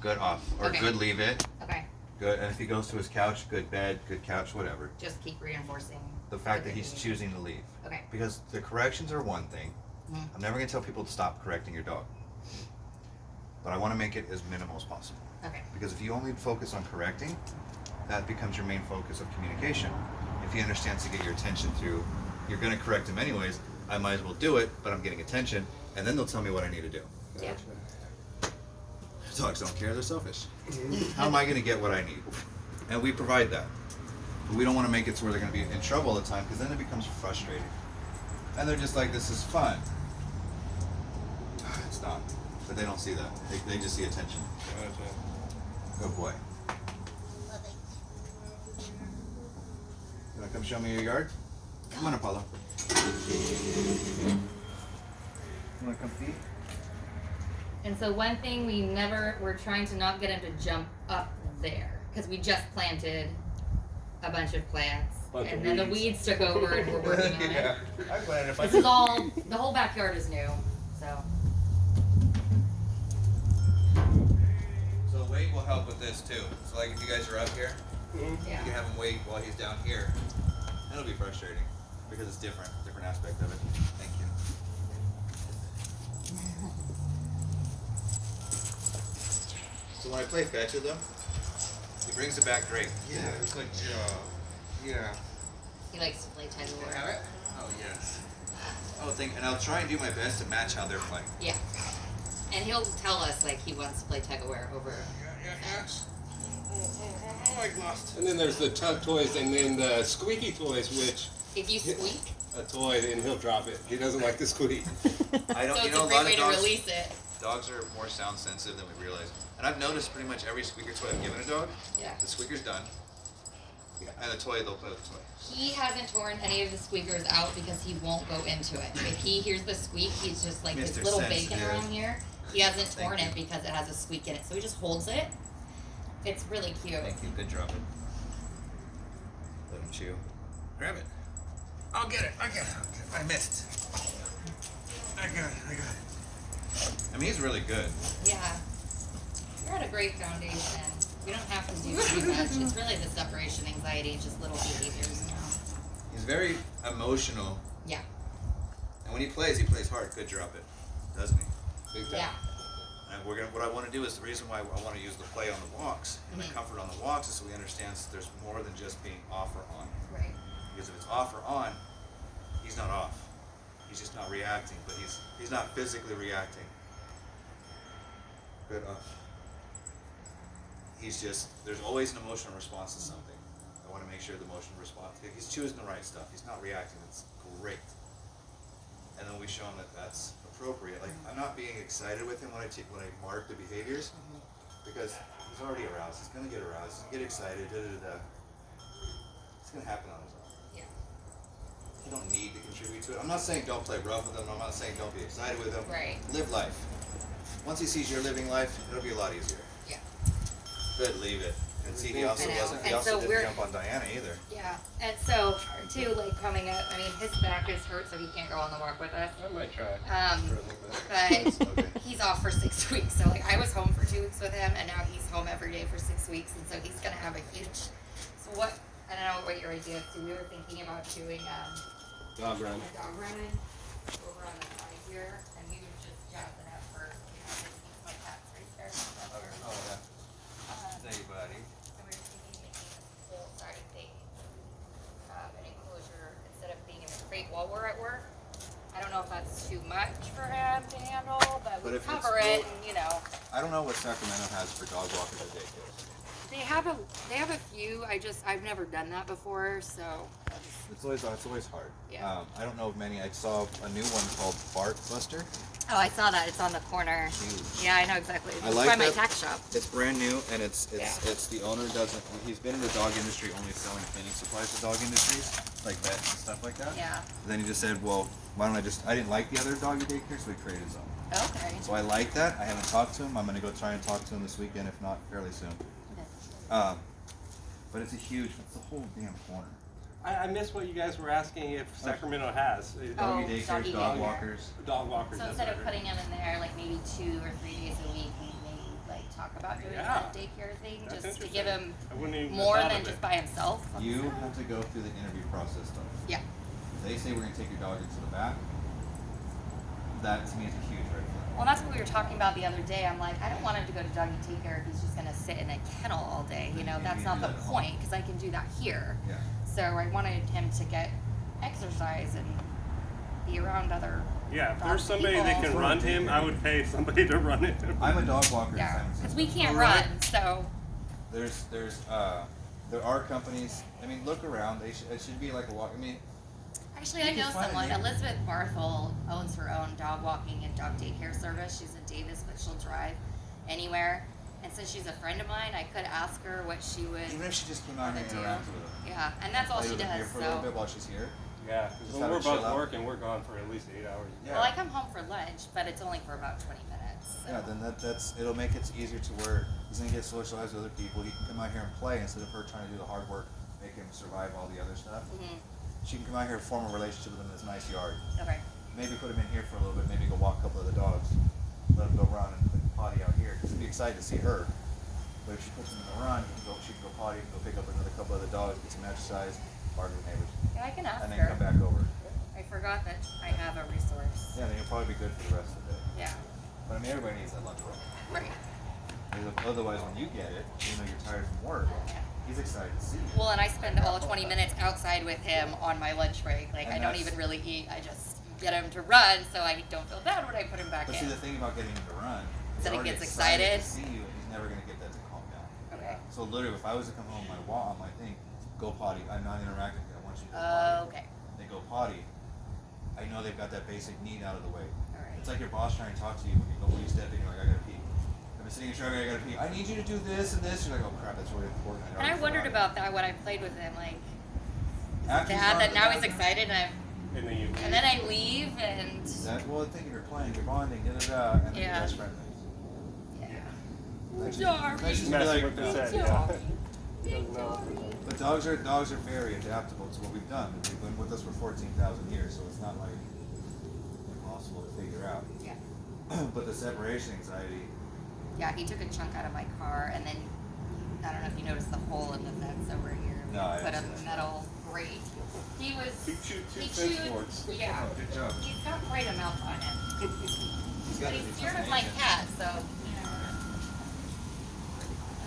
good off, or Okay. good leave it, Okay. good, and if he goes to his couch, good bed, good couch, whatever. Just keep reinforcing The fact that good he's behavior. choosing to leave. Okay. Because the corrections are one thing. Mhm. I'm never going to tell people to stop correcting your dog. But I want to make it as minimal as possible. Okay. Because if you only focus on correcting, that becomes your main focus of communication. If he understands to get your attention through, you're going to correct him anyways, I might as well do it, but I'm getting attention, and then they'll tell me what I need to do. Yeah. Dogs don't care, they're selfish. How am I going to get what I need? And we provide that. But we don't want to make it to where they're going to be in trouble all the time, because then it becomes frustrating. And they're just like, this is fun. It's not. But they don't see that. They just see attention. Good boy. You want to come show me your yard? Come on, Apollo. You want to come feed? And so one thing we're trying to not get him to jump up there because we just planted a bunch of plants and then the weeds took over and we're working on it. I planted a bunch This is all, the whole backyard is new, so. So weight will help with this too. So like if you guys are up here, you Yeah. can have him wait while he's down here. It'll be frustrating because it's different aspect of it. Thank you. So when I play fetch with him, he brings it back great. Yeah, good job. Yeah. He likes to play tug of war. Have it? Oh yes. And I'll try and do my best to match how they're playing. Yeah. And he'll tell us like he wants to play tug of war over fetch. Oh, I lost. And then there's the tug toys and then the squeaky toys, which If you squeak, a toy and he'll drop it. He doesn't like the squeak. I don't. so You it's know, a a great lot way of to dogs. release it. Dogs are more sound sensitive than we realize. And I've noticed pretty much every squeaker toy I've given a dog, Yeah. the squeaker's done. And the toy, they'll play with the toy. He hasn't torn any of the squeakers out because he won't go into it. If he hears the squeak, he's just like this Mr. little bacon Sensitive. around here. He hasn't Thank torn you. it because it has a squeak in it. So he just holds it. It's really cute. Thank you. Good drop it. Let him chew. Grab it. I'll get it. I got it. I missed. I got it. I mean, he's really good. Yeah. You're at a great foundation. We don't have to do too much. It's really the separation anxiety, just little behaviors now. He's very emotional. Yeah. And when he plays hard. Good drop it. Doesn't he? Big time. Yeah. And what I want to do is the reason why I want to use the play on the walks and the comfort on the walks is so he understands there's more than just being off or on. Right. Because if it's off or on, he's not off. He's just not reacting, but he's not physically reacting. Good off. There's always an emotional response to something. I want to make sure the emotional response, if he's choosing the right stuff, he's not reacting, that's great. And then we show him that that's appropriate. Like, I'm not being excited with him when I mark the behaviors, because he's already aroused. He's going to get aroused. He's going to get excited. It's going to happen on his own. Yeah. You don't need to contribute to it. I'm not saying don't play rough with him. I'm not saying don't be excited with him. Right. Live life. Once he sees you're living life, it'll be a lot easier. Yeah. Good, leave it. And see, he also I know. wasn't. He And also so didn't we're- jump on Diana either. Yeah. And so, too, like coming up, I mean, his back is hurt, so he can't go on the walk with us. I might try. For a little bit. But Okay. he's off for 6 weeks. So, like, I was home for 2 weeks with him, and now he's home every day for 6 weeks, and so he's gonna have a huge. So what? I don't know what your idea is. So we were thinking about doing Dog run. a dog running over on the side here, and we would just jazz it up for my cats right there. Okay. Oh yeah. Hey, buddy. And we were thinking making this whole side thing an enclosure instead of being in a crate while we're at work. I don't know if that's too much for him to handle, but But we if it's cover it, full- and you know. I don't know what Sacramento has for dog walkers at daycares. They have a few. I've never done that before, so. It's always hard. Yeah. I don't know of many. I saw a new one called Bark Buster. Oh, I saw that. It's on the corner. Huge. Yeah, I know exactly. I It's like by my that. tack shop. It's brand new, and it's Yeah. the owner doesn't. He's been in the dog industry only selling cleaning supplies to dog industries, like vets and stuff like that. Yeah. Then he just said, well, why don't I didn't like the other doggy daycare, so he created his own. Okay. So I like that. I haven't talked to him. I'm going to go try and talk to him this weekend, if not fairly soon. But it's the whole damn corner. I missed what you guys were asking if Sacramento has. Oh, Doggy daycares, doggy dog daycare. walkers. Dog walkers. So that's instead of what I heard. putting them in there like maybe 2 or 3 days a week, we maybe like talk about doing Yeah. that daycare thing, That's just to interesting. give him I wouldn't even more have thought than of just it. by himself. on You his own. have to go through the interview process though. Yeah. They say we're gonna take your dog into the back. That to me is a huge red flag. Well, that's what we were talking about the other day. I'm like, I don't want him to go to doggy daycare if he's just gonna sit in a kennel all day. You know, Maybe that's you not do the that at home. point because I can do that here. Yeah. So I wanted him to get exercise and be around other. Yeah, if dog there's somebody that people. can run him, I would pay somebody to run him. I'm a dog walker. Yeah, in San because Francisco. we can't Alright. run. So There are companies. I mean, look around. It should be like a walk. I mean, actually, You I can know find a someone. neighbor. Elizabeth Barthel owns her own dog walking and dog daycare service. She's in Davis, but she'll drive anywhere. And since she's a friend of mine, I could ask her what she would. even if she just came out wanna here do. and interacted with them. Yeah, and that's all Play she with them here does. for a little bit So. while she's here. Yeah, because Just when have we're her chill both out. working, we're gone for at least 8 hours. Yeah. Well, I come home for lunch, but it's only for about 20 minutes. So. Yeah, then that's it'll make it easier to where he's gonna get socialized with other people. He can come out here and play instead of her trying to do the hard work, make him survive all the other stuff. Mhm. She can come out here and form a relationship with him in his nice yard. Okay. Maybe put him in here for a little bit. Maybe go walk a couple of the dogs. Let him go run and potty out here. Cause he'd be excited to see her. But if she puts him in the run, she can go potty, go pick up another couple of the dogs, get some exercise, bark at the neighbors, Yeah, I can ask and then her. come back over. I forgot that I have a resource. Yeah, then you'll probably be good for the rest of the day. Yeah. But I mean, everybody needs that lunch break. Right. Because otherwise, when you get it, even though you're tired from work, he's excited to see you. Well, and I spend all 20 minutes outside with him on my lunch break. Like, And I don't that's- even really eat. I just get him to run so I don't feel bad when I put him back But in. see, the thing about getting him to run, he's That he already gets excited excited. to see you, and he's never gonna get that to calm down. Okay. So literally, if I was to come home, on my thing, go potty. I'm not interacting with you. I want you to go potty. Okay. They go potty. I know they've got that basic need out of the way. Alright. It's like your boss trying to talk to you when you step in. You're like, I gotta pee. I've been sitting in your truck. I gotta pee. I need you to do this and this. You're like, oh crap, that's really important. And I already wondered forgot about that when I played with him. Like, it. After he's Dad, gone that to the now he's bathroom, excited And then you and then I leave and. Well, I think you're playing, you're bonding, and then Yeah. your best friend leaves. Yeah. That's Sorry. That's just gonna be messing like, with his head. Sorry. Yeah. Doesn't know. but dogs are very adaptable to what we've done. They've been with us for 14,000 years, so it's not like impossible to figure out. Yeah. But the separation anxiety, Yeah, he took a chunk out of my car, and then I don't know if you noticed the hole in the fence over here. We No, I put a didn't see that. metal grate. He was. He chewed two he fence chewed- boards. Yeah. oh, good job. He's got quite a mouth on him. He's But got he's the scared of my determination. cat, so.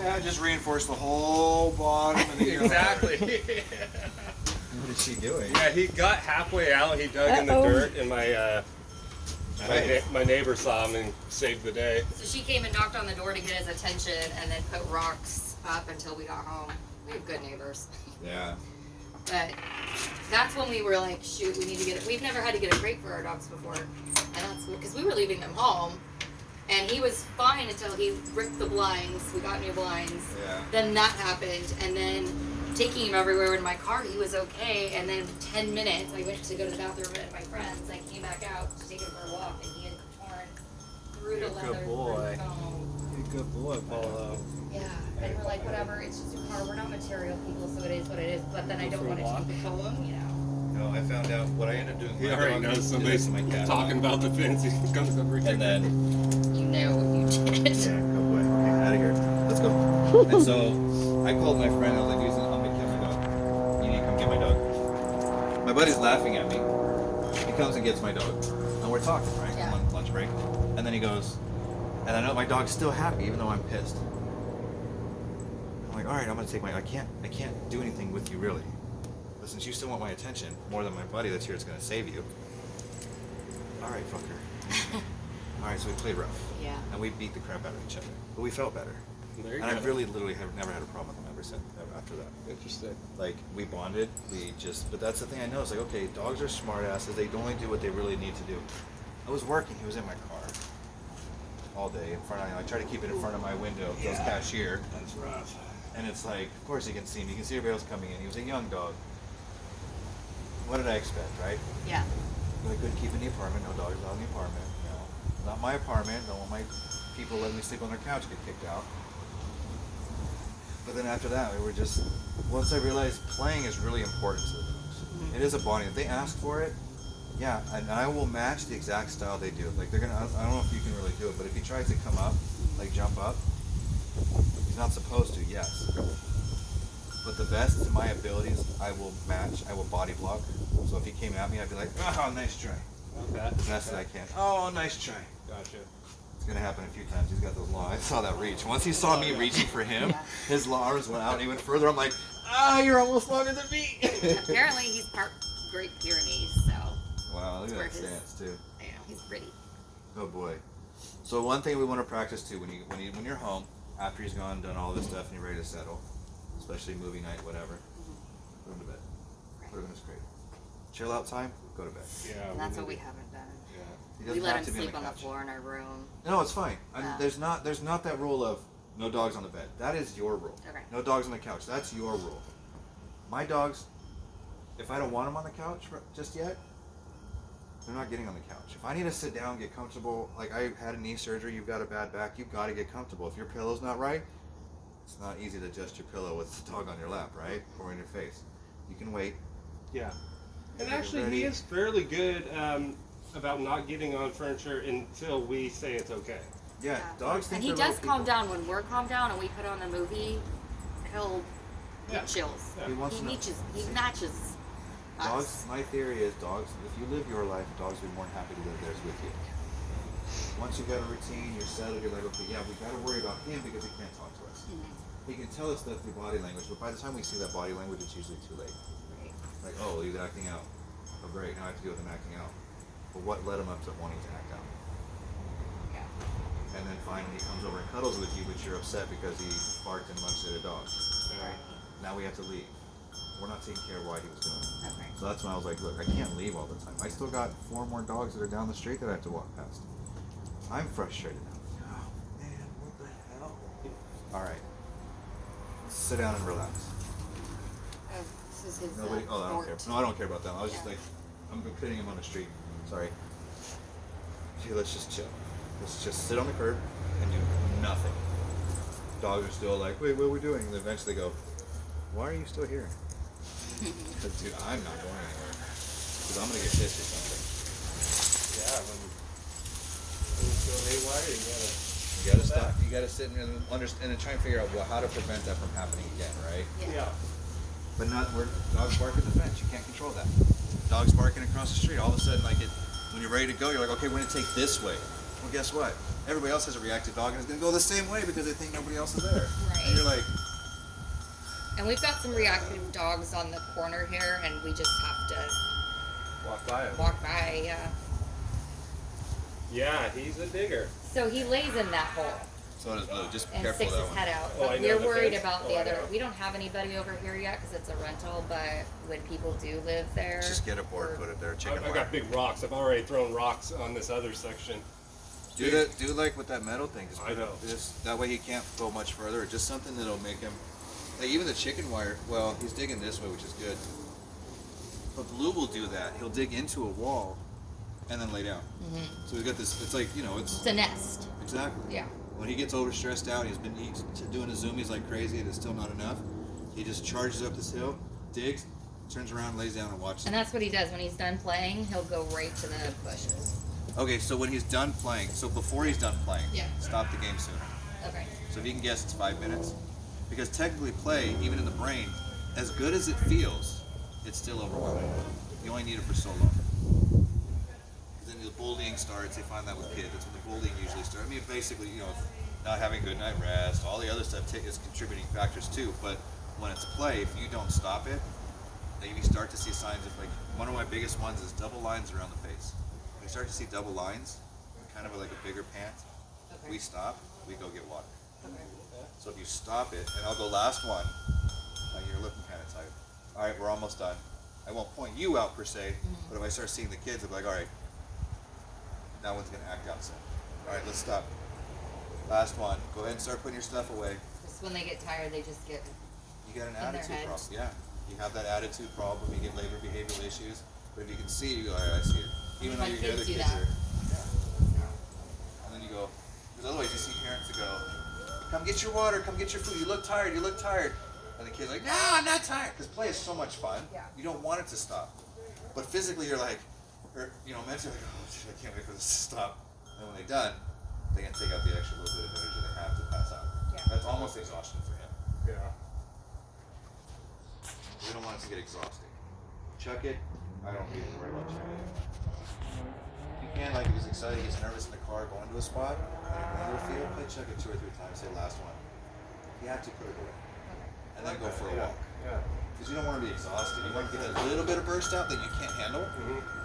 Yeah, just reinforce the whole bottom of the yard. Exactly. What is she doing? Yeah, he got halfway out. He dug in the dirt, and my neighbor saw him and saved the day. So she came and knocked on the door to get his attention, and then put rocks up until we got home. We have good neighbors. Yeah. But that's when we were like, shoot, we need to get it. We've never had to get a crate for our dogs before. And that's because we were leaving them home. And he was fine until he ripped the blinds. We got new blinds. Yeah. Then that happened. And then taking him everywhere in my car, he was okay. And then 10 minutes, I went to go to the bathroom at my friend's. I came back out to take him for a walk, and he had torn through the Good leather. through boy. the foam. Good boy, Paulo. Yeah, and we're like, whatever, it's just a car. We're not material people, so it is what it is. But then I Go don't for a want it to walk? be become, you know. No, I found out what I ended up doing. He My already dog knows did somebody's this to my cat. talking about the fence. He comes over here. And then, You know what you did. yeah, go away. Okay, out of here. Let's go. And so I called my friend. I was like, I'm gonna get my dog. You need to come get my dog. My buddy's laughing at me. He comes and gets my dog, and we're talking, right? Yeah. I'm on lunch break, and then he goes, and I know my dog's still happy, even though I'm pissed. I'm like, all right, I'm gonna take my. I can't do anything with you really. But since you still want my attention more than my buddy that's here, it's gonna save you. All right, fucker. All right, so we played rough. Yeah. And we beat the crap out of each other, but we felt better. There you And go. I really, literally have never had a problem with him ever since. After that, Interesting. like we bonded. But that's the thing I know. It's like, okay, dogs are smart asses. They only do what they really need to do. I was working. He was in my car all day in front of. I try to keep it in front of my window. He goes cashier. That's rough. And it's like, of course he can see me. You can see everybody else coming in. He was a young dog. What did I expect, right? Yeah. I couldn't keep in the apartment. No dogs allowed in the apartment. No, not my apartment. Don't want my people letting me sleep on their couch get kicked out. But then after that, we were just. Once I realized playing is really important to the dogs. It is a bonding. If they ask for it, yeah, and I will match the exact style they do. Like they're gonna. I don't know if you can really do it, but if he tries to come up, like jump up, not supposed to, yes. But the best to my abilities, I will match, I will body block. So if he came at me, I'd be like, oh, nice try. Okay. The best that I can. Oh, nice try. Gotcha. It's gonna happen a few times. He's got those long. I saw that reach. Once he saw me reaching for him, Yeah. his long arms went out and he went further. I'm like, you're almost longer than me. Apparently he's part Great Pyrenees, so Wow, look at Where that his- stance too. yeah, he's pretty. Oh boy. So one thing we want to practice too, when you're home, after he's gone, done all this stuff, and you're ready to settle, especially movie night, whatever, put him to bed. Put him in his crate. Chill out time, go to bed. Yeah. And that's what we haven't done. Yeah. He We doesn't let have him to be sleep on the couch. floor in our room. No, it's fine. Yeah. There's not that rule of no dogs on the bed. That is your rule. Okay. No dogs on the couch. That's your rule. My dogs, if I don't want them on the couch just yet, they're not getting on the couch. If I need to sit down, get comfortable, like I had a knee surgery, you've got a bad back, you've got to get comfortable. If your pillow's not right, it's not easy to adjust your pillow with the dog on your lap, right? Or in your face. You can wait. Yeah. And You're actually, ready. he is fairly good about not getting on furniture until we say it's okay. Yeah, dogs think And he they're does little calm people. down when we're calmed down and we put on a movie. He'll Yeah. he chills. Yeah. He wants He to know. matches Dogs, us. my theory is dogs, if you live your life, dogs will be more than happy to live theirs with you. Once you've got a routine, you're settled, you're like, okay, yeah, we got to worry about him because he can't talk to us. He can tell us stuff through body language, but by the time we see that body language, it's usually too late. Like, oh, he's acting out. Oh, great, now I have to deal with him acting out. But what led him up to wanting to act out? Yeah. And then finally he comes over and cuddles with you, but you're upset because he barked and lunged at a dog. Right. Now we have to leave. We're not taking care of why he was doing it. Okay. So that's when I was like, look, I can't leave all the time. I still got 4 more dogs that are down the street that I have to walk past. I'm frustrated now. Oh, man, what the hell? All right. Sit down and relax. Oh, this is his. Nobody. Oh, I don't care. fort. No, I don't care about them. I was just Yeah. like, I'm putting him on the street. Sorry. Okay, let's just chill. Let's just sit on the curb and do nothing. Dogs are still like, wait, what are we doing? And eventually they go, why are you still here? Because, dude, I'm not going anywhere. Because I'm going to get pissed or something. Yeah. When things go haywire, you gotta. You got to stop. You got to sit and understand and try and figure out how to prevent that from happening again, right? Yeah. But not where dogs bark at the fence. You can't control that. Dogs barking across the street. All of a sudden, like when you're ready to go, you're like, okay, we're gonna take this way. Well, guess what? Everybody else has a reactive dog and it's gonna go the same way because they think nobody else is there. Right. And you're like, And we've got some reactive dogs on the corner here, and we just have to Walk by him. walk by. Yeah. Yeah, he's a digger. So he lays in that hole so does Blue. Just be and careful sticks of his that head one. out. Oh, I But know we're the worried fence. about Oh, the I other. know. We don't have anybody over here yet because it's a rental. But when people do live there, Just get a board, we're- put it there, chicken I wire. got big rocks. I've already thrown rocks on this other section. Do that. Do like with that metal thing. Just I put know. it just that way he can't go much further. Just something that'll make him. Like even the chicken wire. Well, he's digging this way, which is good. But Blue will do that. He'll dig into a wall, and then lay down. So we've got this. It's like It's a nest. exactly. Yeah. When he gets overstressed out, he's doing a zoomies like crazy, and it's still not enough. He just charges up this hill, digs, turns around, lays down, and watches. And that's what he does when he's done playing. He'll go right to the bushes. Okay, so when he's done playing, so before he's done playing, Yeah. stop the game sooner. Okay. So if you can guess, it's 5 minutes. Because technically play, even in the brain, as good as it feels, it's still overwhelming. You only need it for so long. Then the bullying starts, they find that with kids. That's when the bullying usually starts. I mean, basically, not having good night rest, all the other stuff is contributing factors too. But when it's play, if you don't stop it, then you start to see signs of, like, one of my biggest ones is double lines around the face. When you start to see double lines, kind of like a bigger pant, Okay. we stop, we go get water. Okay. So if you stop it, and I'll go last one, you're looking kind of tired. All right, we're almost done. I won't point you out per se, but if I start seeing the kids, I'll be like, all right, that one's gonna act out soon. All right, let's stop. Last one. Go ahead and start putting your stuff away. Just when they get tired, they just get. You got an In their attitude head. problem. Yeah, you have that attitude problem. You get labor behavioral issues. But if you can see, you go, all right, I see it. Even though My your kids other do kids that. are. Yeah. And then you go, because otherwise you see parents that go, come get your water, come get your food. You look tired. You look tired. And the kid's like, no, I'm not tired. Because play is so much fun. Yeah. You don't want it to stop. But physically, you're like, or mentally, like, oh, shit, I can't wait for this to stop. And when they're done, they can take out the extra little bit of energy they have to pass out. Yeah. That's almost exhaustion for him. Yeah. We don't want it to get exhausting. Chuck it. I don't need to worry about chucking it. If you can, like, if he's excited, he's nervous in the car going to a spot, going to a field, play chuck it 2 or 3 times, say last one. If you have to, put it away. And then go for a walk. Yeah. Because you don't want to be exhausted. You want to get a little bit of burst out that you can't handle. Mm-hmm.